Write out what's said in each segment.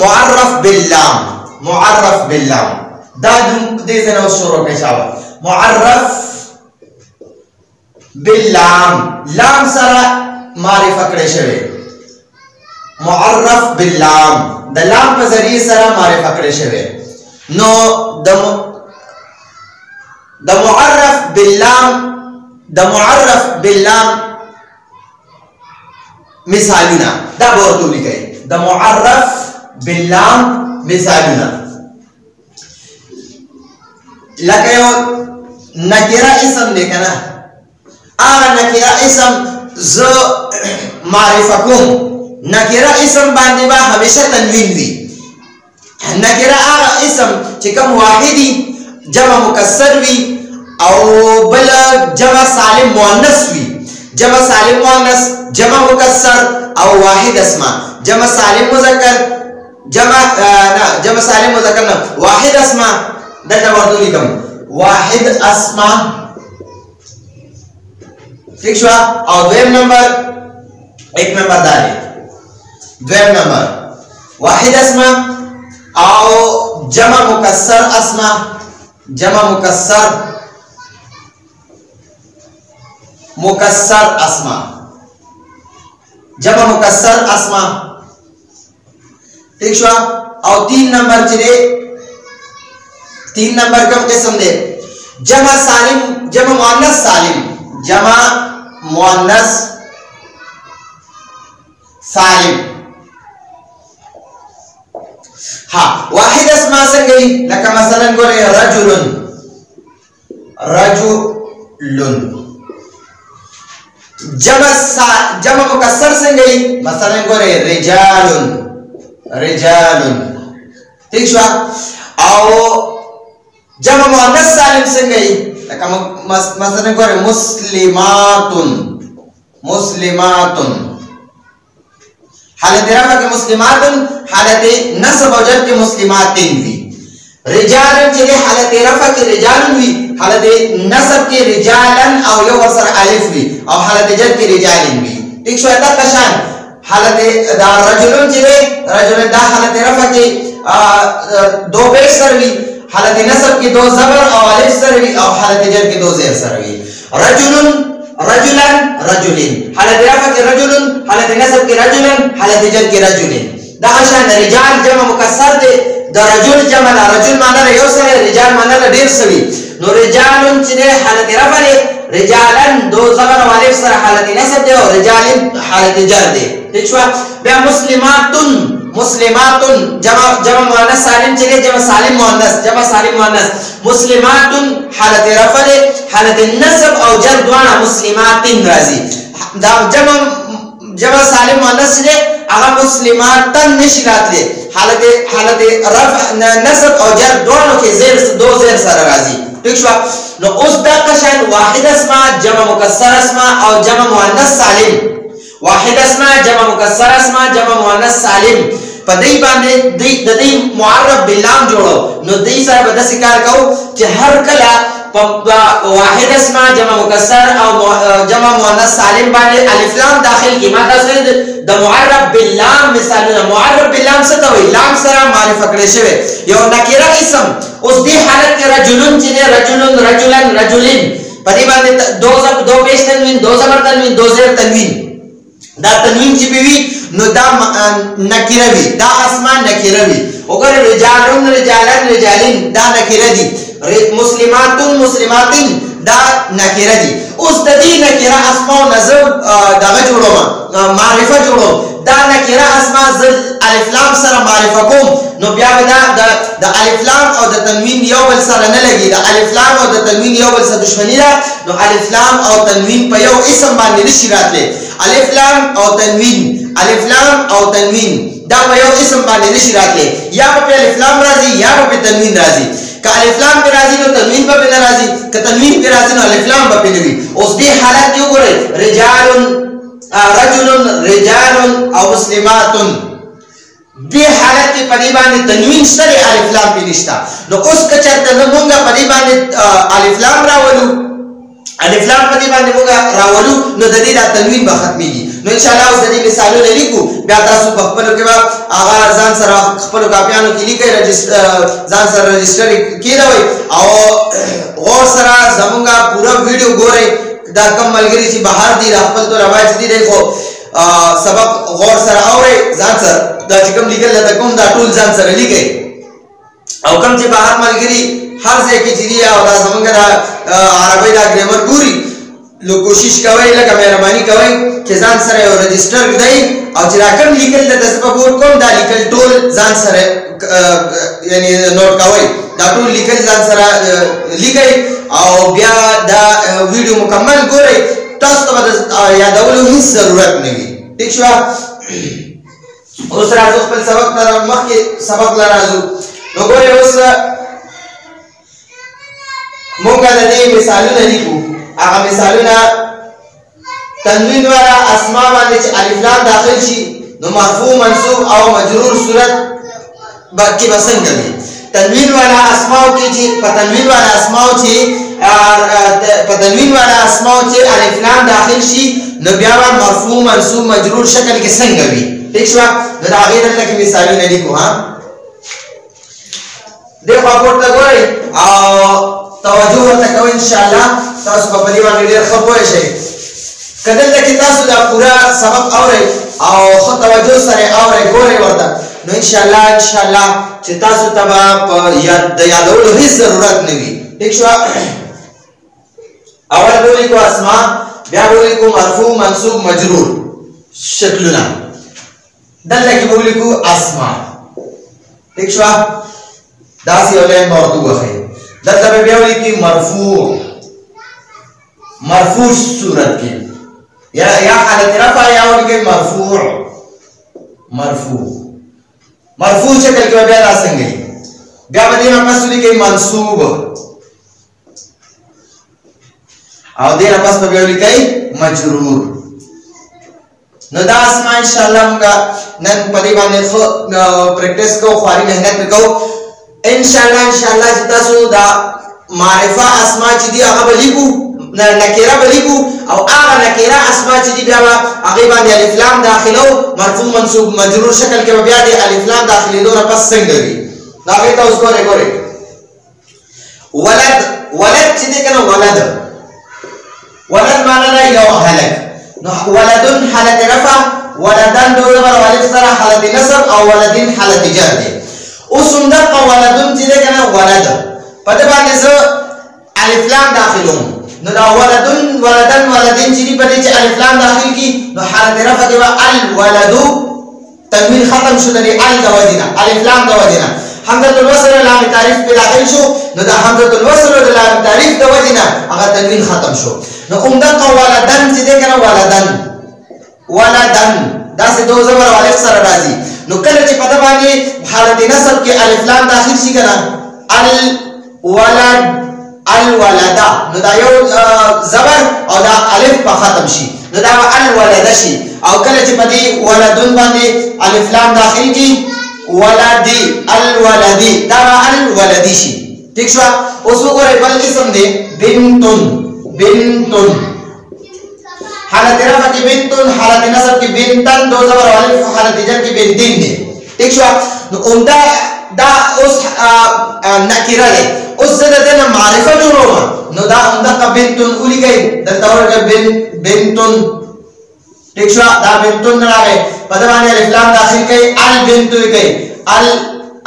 معرف باللام، معرف باللام دا دې ځنه شروع کې شاو معرف باللام لام سره معرفه کړی شوی معرف باللام د لام په ذریعہ سره معرفه کړی شوی نو د معرف باللام مثالونہ دا ورته لیکي د معرف باللام مثالونہ لکه یو نکرہ اسم دی کنه هغه نکرہ اسم ز معرفه کوم نکرہ اسم باندې با همیشه تنوین وي نکرہ هغه اسم چې کوم واحدی جمع مکسر وي او بل جمع سالم مؤنث وي جمع سالم مؤنث جمع مکسر او واحد اسماء جمع سالم مذکر جمع سالم مذکر نه واحد اسماء دلته ورته لیکم واحد اسماء ٹھیک شو او دویم نمبر ایک نمبر داری دویم نمبر واحد اسماء او جمع مکسر اسماء جمع مکسر اسماء جمع مکسر اسماء ٹھیک شو او تین نمبر چلے تین نمبر کم قسم دے جمع سالم جمع مؤنث سالم جمع مؤنث سالم ہاں واحد اسماء سنگئی لکہ مثلا گولے رجل جمع مکسر سنگئی مثلا گولے رجال ٹھیک شو او جمع مؤنث سالم سنگئی لکہ مثلا گولے مسلمات حالت رفع کے مسلمات حالت نصب و جر کے مسلمات بھی رجال چلے حالت رفع کے رجال بھی حالت نصب کے رجالن او یو وصر الف بھی او حالت جر کے رجال بھی ٹھیک شو ایتا کشان حالت دا رجلن چلے رجل دا حالت رفع کے دو پیش سر بھی حالت نصب کی دو زبر او الف سر بھی او حالت جر کی دو زیر سر بھی رجلن حالت رفع کی رجلن حالت نصب کی رجلن حالت جر کی رجلن دا شان رجال جمع مکسر دے دا رجل جمع دا رجل معنی را یو سر رجال معنی را دیر سوی نو رجالن چنے حالت رفع دے رجالن دو زبر و الف سر حالت نصب دے اور رجالن حالت جر دے ٹھیک شو بیا مسلماتن جمع مؤنث سالم چلے جمع سالم مؤنث مسلمات حالت رفع دے حالت نصب او جر دوانا مسلماتن رازی دا جمع سالم مؤنث چلے اغا مسلماتن نشرات لے حالت رفع نصب او جر دوانو کے دو زیر سر رازی ٹھیک شو نو اس دا قشن واحد اسماء جمع مکسر اسماء او جمع مؤنث سالم واحد اسماء جمع مکسر اسماء جمع مؤنث سالم پا دی باندے دی معرف باللام جوڑو نو دی سر با دسی کار کہو کہ ہر کلا واحد اسماء جمع مکسر او جمع مؤنث سالم باندے الف لام داخل کی ماتا سوید دا معرف باللام مثالونہ معرف باللام ستا ہوئی لام سرا معرفہ کرے شوے یو نکرہ اسم اس دی حالت کے رجلن چنے رجلن پا دی باندے دو پیش تنوین دو زبر تنوین دو زیر تنوین دا تنوین چی بھی نو دا نکرہ بھی دا اسمان نکرہ بھی اگر رجالن دا نکرہ دی مسلماتن دا نکرہ دی اس دا دی نکرہ اسماء نظر دا جوڑو معرفہ جوڑو دا نکرہ اسماء زل الف لام سر معرفہ کوم نو بیا دا الف لام او دا تنوین یو بل سر نلگی دا الف لام او دا تنوین یو بل سر دشمنی دا نو الف لام او تنوین پا یو اسم باندې نشی راتلے الف لام او تنوین دا پا یو اسم باندې نشی راتلے یا پا الف لام رازی یا پا تنوین رازی کہ الف لام پہ رازی نو تنوین پہ نرازی کہ تنوین پہ رازی نو الف لام پہ نوی اس دی حالت کیوں گرے رجال او مسلماتن دی حالت کی پریبان تنوین سر الف لام پہ نشتا نو اس کچر تنمونگا پریبان الف لام راولو الف لام پریبان مونگا راولو نو ددی دا تنوین با ختمی گی نو ان شاء الله اوس د دې مثالونه لیکو بیا تاسو په خپل کې هغه ځان سره خپل کاپیانو کې لیکئ ځان سره رجسټر کیږي او غور سره زمونږه پورا ویډیو ګورئ دا کم ملګری چې بهر دي خپل تو روایت دي دیکھو سبق غور سره اورئ ځان سره دا چې کوم لیکل دا کوم دا ټول ځان سره لیکئ او کوم چې بهر ملګری هر ځای کې چې او دا زمونږه عربی دا ګرامر ګوري لو کوشش کوي لکه مهرباني کوي چې ځان سره یو رجسټر کړئ او چې راکم لیکل د سبق کوم دا لیکل ټول ځان سره یعنی نوٹ کوي دا ټول لیکل ځان سره لیکئ او بیا دا ویډیو مکمل ګورئ تاسو ته یادولو هیڅ ضرورت نه وي ٹھیک شو اوس راځو خپل سبق ته مخکې سبق لا راځو نو ګورئ اوس مونږ د دې مثالونه لیکو هغه مثالونه تنوین والا اسماء باندې چې الف لام داخل شي نو مرفوع منصوب او مجرور صورت باقي بسنګ دي تنوین والا اسماء کې چې په تنوین والا اسماء چې الف لام داخل شي نو بیا مرفوع منصوب مجرور شکل کې څنګه وي ٹھیک شو نو دا غیر دلته مثالونه لیکو ها دغه پورته ګورئ او توجه ورته کوئ ان شاء الله تاسو په دې باندې ډېر ښه پوه شئ کله چې تاسو دا پورا سبق اورئ او خو توجه سره اورئ ګورئ ورته نو ان شاء الله چې تاسو ته په یادولو هیڅ ضرورت نه وي ٹھیک شو اول بولی کو اسماء بیا بولی کو مرفوع منصوب مجرور شکلونه دلته کې بولی کو اسماء ٹھیک شو دا سی ولې موضوع وخی دلته بیا ویل کی مرفوع صورت کې یا حالت رفع یا ول کې مرفوع شکل کې بیا راځي بیا باندې پس ویل کې منصوب او دې پس په ویل کې مجرور نو دا اسماء ان شاء الله موږ نن په دې باندې پریکټیس کوو خواري مهنت وکړو ان شاء الله چې تاسو دا معرفہ اسماء چې دی هغه لیکو نکرہ لیکو او هغه نکرہ اسماء چې دی بیا هغه باندې الف لام داخلو مرفوع منصوب مجرور شکل کې بیا دی الف لام داخلي دوه پس څنګه وي دا به تاسو ګورئ ولد چې دی کنه ولد معنی نه یو هلک نو ولدن حالت رفع ولدن دو زبر الف سره حالت نصب او ولدن حالت جر دی اوس هم دغه ولدن چې دی کنه ولد په دې باندې زه الف لام داخلوم نو دا ولدن ولدن چې دی په دې چې الف لام داخل کی نو حالت رفع دی الولد تنوین ختم شو د ال د وجنه الف لام د وجنه حمزه الوصل لام تعریف په داخل شو نو دا حمزه الوصل د لام تعریف د وجنه هغه تنوین ختم شو نو عمدہ ولدن چې دی کنه ولدن دا سه دو زبر الف سره راځي نو کله چې په دې باندې حالت نصب کې الف لام داخل شي کنه الولد نو دا یو زبر او دا الف په ختم شي نو دا الولد شي او کله چې په دې ولدن باندې الف لام داخل کی ولدی الولدی دا الولدی شي ٹھیک شو اوس وګورئ بل قسم دی بنتن حالت رفع کی بنتن حالت نصب کی بنتن دو زبر الف حالت جر کی بنتین دی ٹھیک شو نو عمدہ دا اوس نکرہ دی اوس زده دنه معرفه جوړوم نو دا عمدہ کا بنتن اولی گئی دلته ورګه بنتن ٹھیک شو دا بنتن راغی په دې باندې الف لام داخل کړي البنت کړي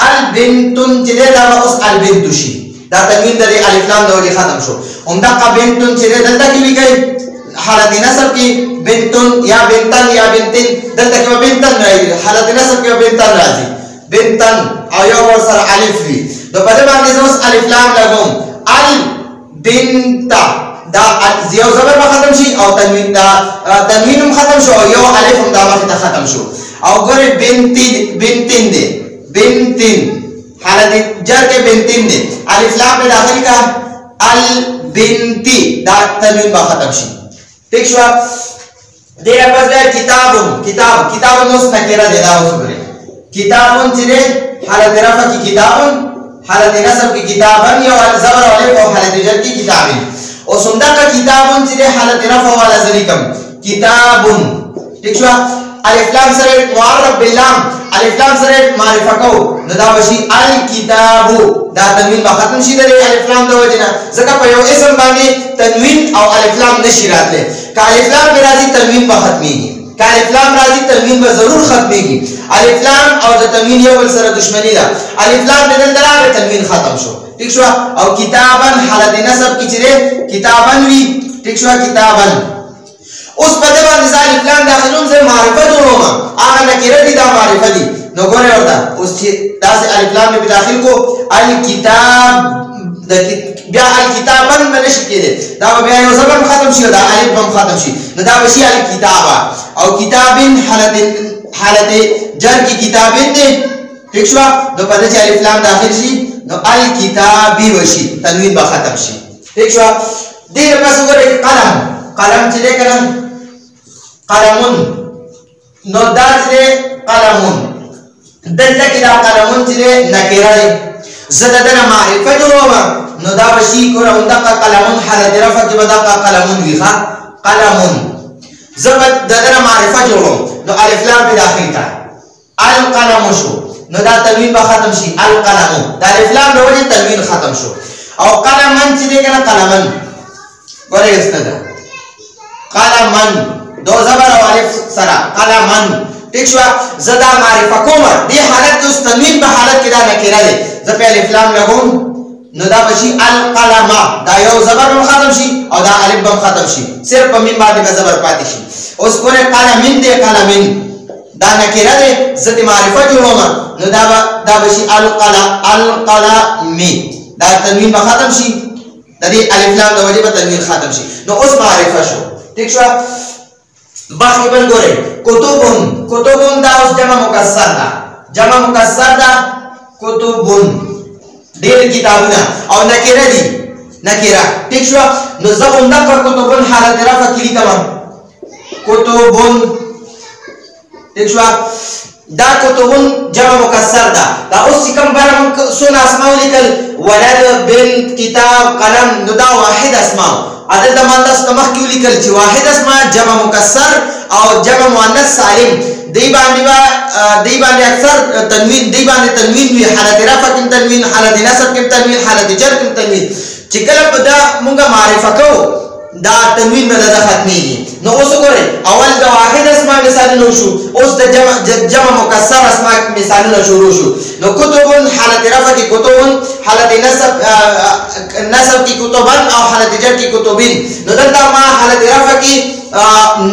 البنتن چې دا اوس البنت شي دا تنوین د الف لام د وجه ختم شو عمدہ کا بنتن چې دلته کې وی حالت نصب کی بنتن یا بنتن دلته کې بنتن راځي حالت نصب کې بنتن راځي بنتن او یو ور سره الف وی نو په دې باندې اوس الف لام لګوم البنت دا یو زبر ختم شي او تنوین ختم شو او یو الف هم دا مخه ختم شو او ګورې بنتن حالت جر کې بنتن دی الف لام په داخل کا البنتی دا تنوین با ختم شي ٹھیک شو دیر پس گئے کتاب نوست نکرہ دینا ہو سکرے کتابن چنے حالت رفع کی کتابن حالت نصب کی کتابن یا زبر والف و حالت جر کی کتابن اور سندہ کا کتابن چنے حالت رفع والا ذریکم ٹھیک شو الف لام سره معرف باللام الف لام سره معرفه کو نو دا بشي الکتاب دا تنوین به ختم شي د الف لام د وجنه ځکه په یو اسم باندې تنوین او الف لام نشي راتله که الف لام راځي تنوین به ختميږي که الف لام راځي تنوین به ضرور ختميږي الف لام او د تنوین یو بل سره دښمنی ده الف لام بدل دراغه تنوین ختم شو ٹھیک شو او کتابن حالت نسب کی چره کتابن وی ٹھیک شو کتابن اوس په دې باندې ځای پلان داخلون زه معرفت جوړوم هغه نکره دي دا معرفت دي نو ګوره ورته اوس چې داسې الف لام په داخل کو الکتاب د بیا الکتابن باندې شي کېده دا بیا یو زبر ختم شي دا الف هم ختم شي نو دا بشي الکتاب او کتابن حالت جر کی کتابن دي ٹھیک شو نو په دې چې الف لام داخل شي نو الکتابی وشي تنوین به ختم شي ٹھیک شو دیر پس ګوره قلم قلم چې ده کنه قلمون نو دا چې قلمون دلته کې دا قلمون چې نکره دی زه دنه معرفه جوړوم نو دا بشي ګوره اندقه قلمون حالت رفع کې به دا قلمون وي ښه قلمون زه دنه معرفه جوړوم نو الف لام په داخل کا القلم شو نو دا تنوین به ختم شي القلم دا الف لام د وجه تنوین ختم شو او قلمن چې ده کنه قلمن ګوره استدا قلمن دو زبر او الف سره قلمن ٹھیک شو زدا معرفه کوم دی حالت کې تنوین په حالت کې دا نکره دی ز په الف لام لګوم نو دا بشي القلم دا یو زبر ختم شي او دا الف هم ختم شي صرف په مين باندې زبر پاتې شي اوس ګوره قلمن دی قلمن دا نکره دی زد معرفه جوړوم نو دا بشي القلم دا تنوین به ختم شي د دې الف لام د وجه به تنوین ختم شي نو اوس معرفه شو ٹھیک شو باقی بل ګوره کتبون دا اوس جمع مکسر دا کتبون ډېر کتابونه او نکره دي نکره ٹھیک شو نو زبون د کتبون حالت رفع کلی تمام کتبون ٹھیک شو دا کتبون جمع مکسر دا اوس کوم برم سن اسماء لیکل ولد بنت کتاب قلم نو دا واحد اسماء عدد مؤنث تمخ کیو لیکل چې واحد اسماء جمع مکسر او جمع مؤنث سالم دی باندې اکثر تنوین دی باندې تنوین وی حالت رفع کې تنوین حالت نصب کې تنوین حالت جر کې تنوین چې کله په دا مونږه معرفه کو دا تنوین به دا ختميږي نو اوس ګورئ اول د واحد اسماء مثالونه شو اوس د جمع مکسر اسماء مثالونه شروع شو نو کتبون حالت رفع کی کتبون حالت نصب کی کتبن او حالت جر کی کتبین نو دلته ما حالت رفع کی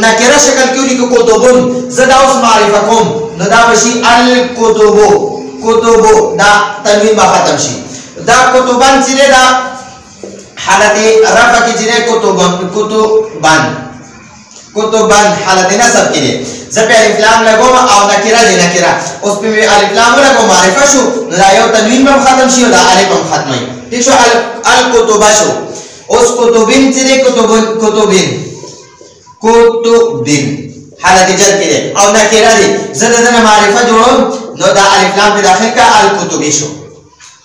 نکره شکل کیو لیکو کتبون زدا اوس معرفه کوم نو دا بشي الکتبو دا تنوین به ختم شي دا کتبان چې دا حالت رفع کی جره کتبان حالت نصب کی دی زپی الف لام لگوم او نکره دی نکره اس پی الف لام لگو معرفه شو دا یو تنوین بم ختم شی و دا الف بم ختمی ٹھیک شو الکتبه شو اس کتبین چی دی کتبین حالت جر کی دی او نکره دی زدن معرفه جوڑم نو دا الف لام پی داخل کا الکتبی شو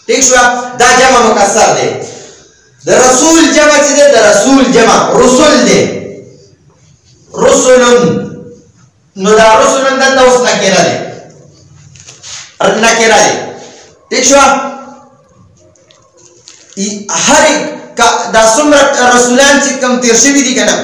ٹھیک شو دا جمع مکسر دی د رسول جمع چې ده د رسول جمع رسول ده رسولن نو دا رسولن دلته اوس نکره ده ٹھیک شو هر دا څومره رسولان چې کم تیر شوي دي که نه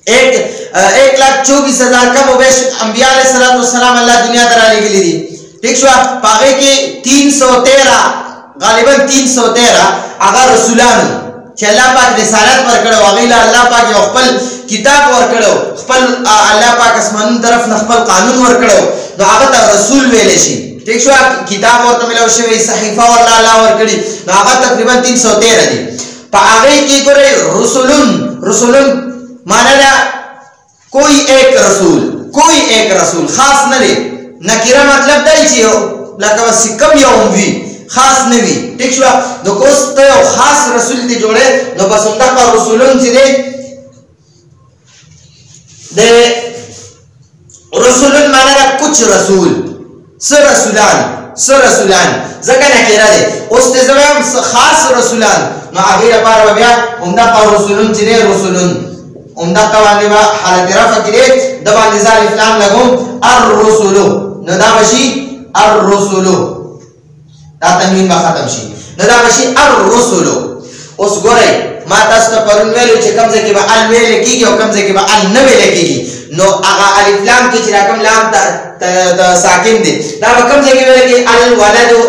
1,24,000 کم و بیش انبیاء علیہ السلام اللہ دنیا در رالیږلي دي ٹھیک شو په هغې کې 313 غالبا 313 هغه رسولانو چې الله پاک رسالت ورکړو هغه له الله پاک یو خپل کتاب ورکړو خپل الله پاک اسمانونو طرف نه خپل قانون ورکړو نو هغه ته رسول ویل شي ٹھیک شو کتاب ورته ملو شوی صحیفه ورته الله ورکړي نو هغه تقریبا 313 دي په هغه کې ګورئ رسولون معنی دا کوئی ایک رسول خاص نه لري نکره مطلب دی چې لکه سکم یو وی خاص نوی ٹھیک شو نو کوست یو خاص رسول دی جوړه نو بس اندقه رسولون چې دی رسولون معنی دا کچھ رسول سر رسولان ځکه نکره دی اوس ته زما خاص رسولان نو هغه لپاره بیا اندقه رسولون چې دی رسولون عمدہ قواندی با حالت رفع کی دے دبان نزال افلام لگم الرسولو نو دا بشی الرسولو دا تنوین با ختم شی نو دا بشی الرسولو اس گورے ما تاستا پرون ویلو چه کم زکی با ال ویلے کی گی و کم زکی با ال نویلے کی گی نو اغا الف لام کی چراکم لام ساکن دے دا با کم زکی ویلے کی الولدو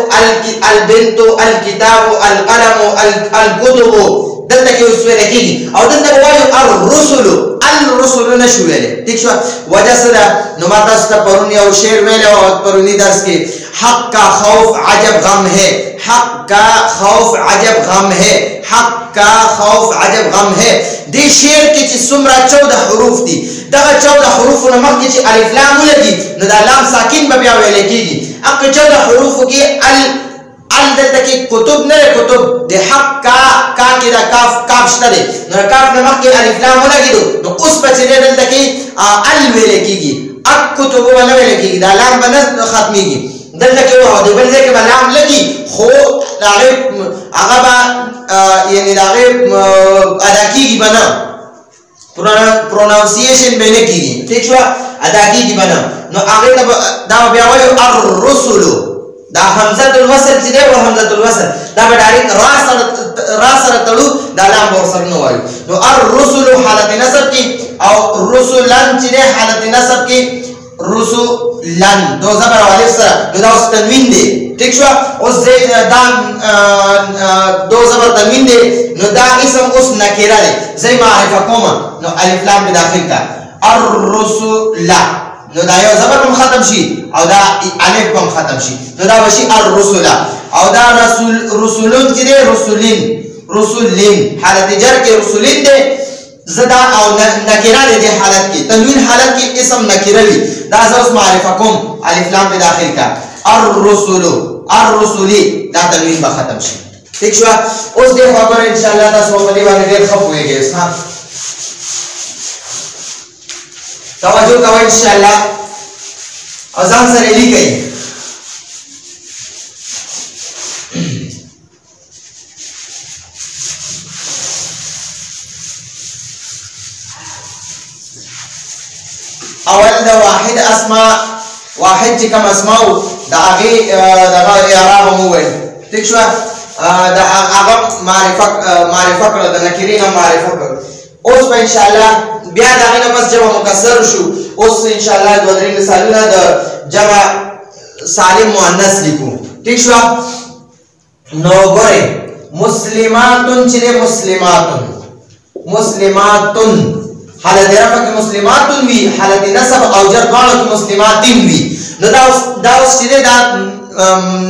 البنتو الکتابو القلمو الکتبو دلتا کی اس ویلے کی گی او دلتا بوایو الرسولو نشو ویلے ٹھیک شو وجہ صدا نو ما تاستا پرون یا شیر ویلے و پرونی درس کے حق کا خوف عجب غم ہے حق کا خوف عجب غم ہے حق کا خوف عجب غم ہے دی شیر کی چی سمرہ 14 حروف دی دغا 14 حروف نمک کی چی الف لام لگی ندا لام ساکن ببیا ویلے کی گی اق 14 حروف کی ال دلتا کی کتب نرے کتب دی حق کا کی دا کاف شتا دے ندا کاف نمک کی الف لام لگی دو نو اس بچے دلتا کی ال ویلے کی گی اق کتب والا ویلے کی گی دا لام بنت ختمی گی دلتا کی وہ دی بلزے کے بلام لگی خو داغیب اغبا یعنی داغیب ادا کی گی بنا پروناؤنسیشن میں نے کی گی ٹھیک شوا ادا کی گی بنا نو آغیب دا بیاویو الرسولو دا حمزت الوصل چی دے و حمزت الوصل دا بداریک را سر تڑو دا لام بور سر نو آئیو نو الرسولو حالت نصب کی او رسولن چی دے حالت نصب کی رسولن دو زبر والف سر نو دا اس تنوین دے ٹھیک شوا اس دے دو زبر تنوین دے نو دا اسم اس نکرہ دے زی معرفہ کوما نو الف لام پہ داخل کا الرسولہ نو دا یو زبر پم ختم شی او دا الف پم ختم شی نو دا بشی الرسولہ او دا رسولن چی دے رسولین حالت جر کے رسولین دے زدا او نکرہ دے دے حالت کی تنوین حالت کی اسم نکرہ لی دا زوس معرفہ کوم الف لام پہ داخل کا الرسولو الرسولی دا تنوین با ختم شی ٹھیک شوا اس دے خبر انشاءاللہ دا سوپلی والے دیر خب ہوئے گئے اس نا توجہ کوئی انشاءاللہ ازان سر علی گئی اول دا واحد اسماء واحد چکم اسماؤ دا آغی اعراب مووی ٹھیک شوا دا آغا معرفہ کرو دا نکرین معرفہ کرو اس پا انشاءاللہ بیا دا آغینا بس جمع مکسر شو اس انشاءاللہ دو درین مثالونہ دا جمع سالم مؤنث لکھو ٹھیک شوا نو گورے مسلماتن چلے مسلماتن حالت رفع کی مسلماتن بھی حالت نصب او جر دوانو کی مسلماتن بھی نو دا اس چلے دا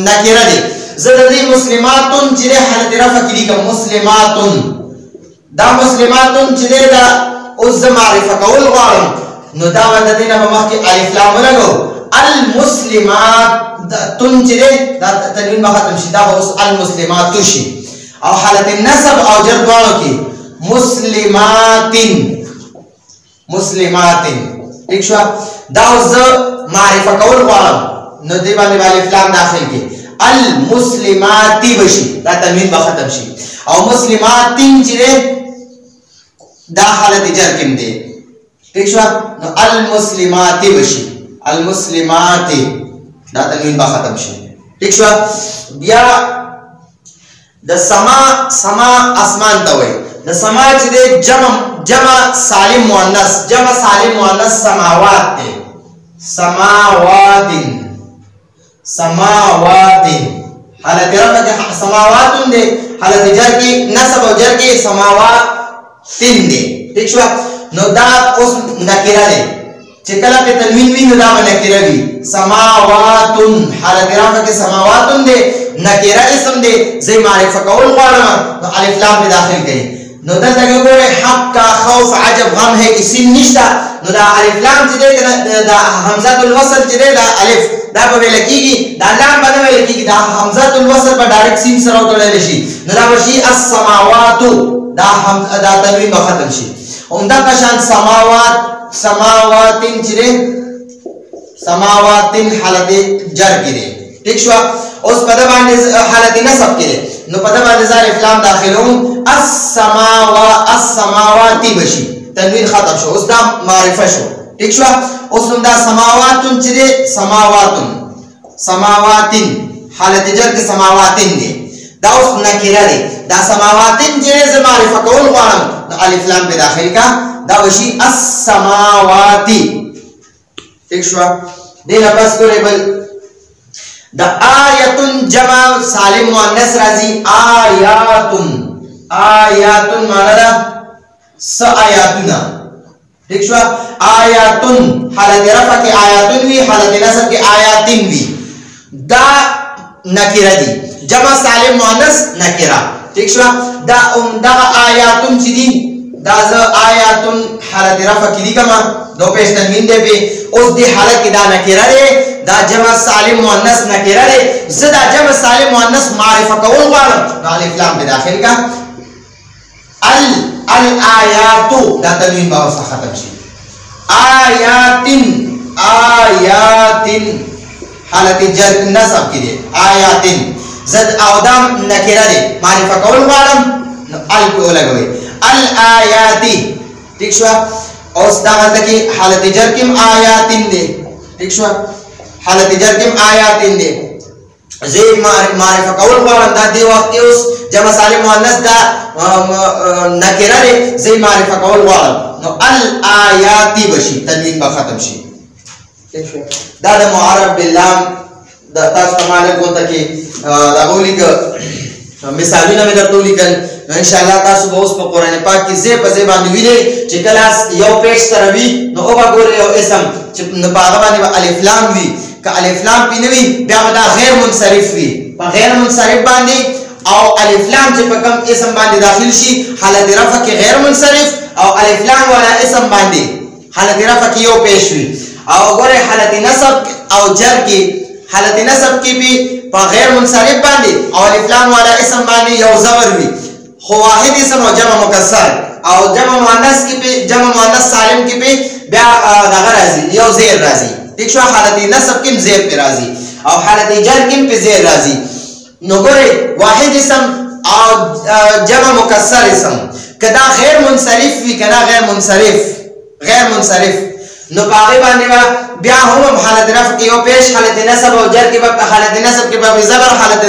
نکرہ دے زدی مسلماتن چلے حالت رفع کی لیکن مسلماتن دا مسلماتن چلے دا اس معرفہ قول غارم نو دا وددینا بمخ کی الف لام لگو المسلماتن چلے دا تنوین بختم شی دا اس المسلماتو شی او حالت نصب او جر دوانو کی مسلماتن ایک شوا دا اس معرفہ قول غارم نو دیبانی والی فلام داخل کی المسلماتی بشی دا تنوین بختم شی او مسلماتن چلے دا حالت جر کم دے ٹھیک شوا نو المسلماتی بشی المسلماتی دا تنوین بختم شی ٹھیک شوا بیا دا سما اسمان تاوئی دا سما چلے جمع سالم مؤنث سماوات دے سماواتن حالت رفع کے سماواتن دے حالت جر کی نصب و جر کی سماواتن دے ٹھیک شوا نو دا اس نکرہ دے چکلا پہ تنوین بھی نو دا نکرہ بھی سماواتن حالت رفع کے سماواتن دے نکرہ اسم دے زی معرفہ قول غارما نو الف لام پہ داخل گئی نو دلتا کیوں بولے حق کا خوف عجب غم ہے اسی نشتا نو دا الف لام چدے دا حمزت الوصل چدے دا الف دا پہ لکی گی دا لام پہ دا لکی گی دا حمزت الوصل پہ ڈائریکٹ سین سراؤ تو لے لشی نو دا بشی السماواتو دا تنوین بختم شی امدہ کشان سماواتن چدے سماواتن حالت جر کی دے ٹھیک شوا اس پدہ باندے حالت نصب کرے نو پدہ باندے زار افلام داخل ہوں السماواتی بشی تنوین ختم شو اوس دا معرفه شو ٹھیک شو اوس نو دا سماواتن چې دی سماواتن حالت جر کې سماواتن دی دا اوس نکره دی دا سماواتن چې زه معرفه کول غواړم نو الف لام په داخل کا دا وشي السماواتی ٹھیک شو دې نه بس کولی بل دا آیتن جمع سالم مؤنث راځي آیاتن معنا دا س آیاتنا ٹھیک شو آیاتن حالت رفع کی آیاتن وی حالت نصب کی آیاتن وی دا نکره دی جمع سالم مؤنث نکره ٹھیک شو دا آیاتن چی دی دا ز آیاتن حالت رفع کی دی کما دو پیش تنوین دے پہ اس دی حالت کی دا نکره دی دا جمع سالم مؤنث نکره دی زدا جمع سالم مؤنث معرفہ کول غواړم نو الف لام په داخل کا الآیاتو دا تنوین باور سا ختم شي آیاتن حالت جر نصب کی دی آیاتن زد اودام نکره دی معرفہ کول غواړم نو الف په لګوي الآیاتی ٹھیک شو اوس دا مطلب کی حالت جر کم آیاتن دی ٹھیک شو حالت جر کم آیاتن دی زی معرفہ کول غواړم دا دی وخت اوس جمع سالم مؤنث دا نکره دی زی معرفہ کول غواړم نو الآیاتی بشي تنوین به ختم شي دا د معرب باللام دا تاسو معلومه کوته کی دا غولیک مثالونه مې درته ولیکل نو ان شاء الله تاسو به اوس په قران پاک کې زی په زی باندې ویلې چې کلاس یو پیج سره وی نو او وګورئ یو اسم چې په هغه باندې الف لام وی که الف لام پې نه وي بیا به دا غیر منصرف وي په غیر منصرف باندې او الف لام چې په کوم اسم باندې داخل شي حالت رفع کې غیر منصرف او الف لام والا اسم باندې حالت رفع کې یو پیش وي او وګورئ حالت نصب او جر کې حالت نصب کې به په غیر منصرف باندې او الف لام والا اسم باندې یو زبر وي خو واحد اسم او جمع مکسر او جمع مؤنث کې به جمع مؤنث سالم کې به بیا دغه راځي یو زیر راځي ٹھیک شو حالت نصب کې زیر پر راځي او حالت جر کې په زیر راځي نو ګورئ واحد اسم او جمع مکسر اسم کدا غیر منصرف وی کدا غیر منصرف نو باغی باندې بیا هم حالت رفع کې یو پیش حالت نصب او جر کې په حالت نصب کې په زبر حالت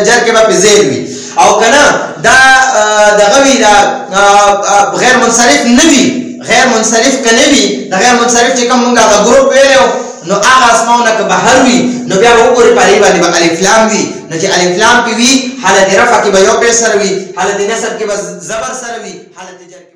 جر کې په زیر وی او کنا دا دغه وی دا غیر منصرف نوی غیر منصرف کنه وی دا غیر منصرف چې کوم موږ هغه ګروپ ویلو نو هغه اسماؤونه که بهر وی نو بیا وګورئ پرې باندې الف لام وی نو چې الف لام کې وی حالت رفع کې به یو پیش سره وی حالت نصب کې به زبر سره وی حالت جر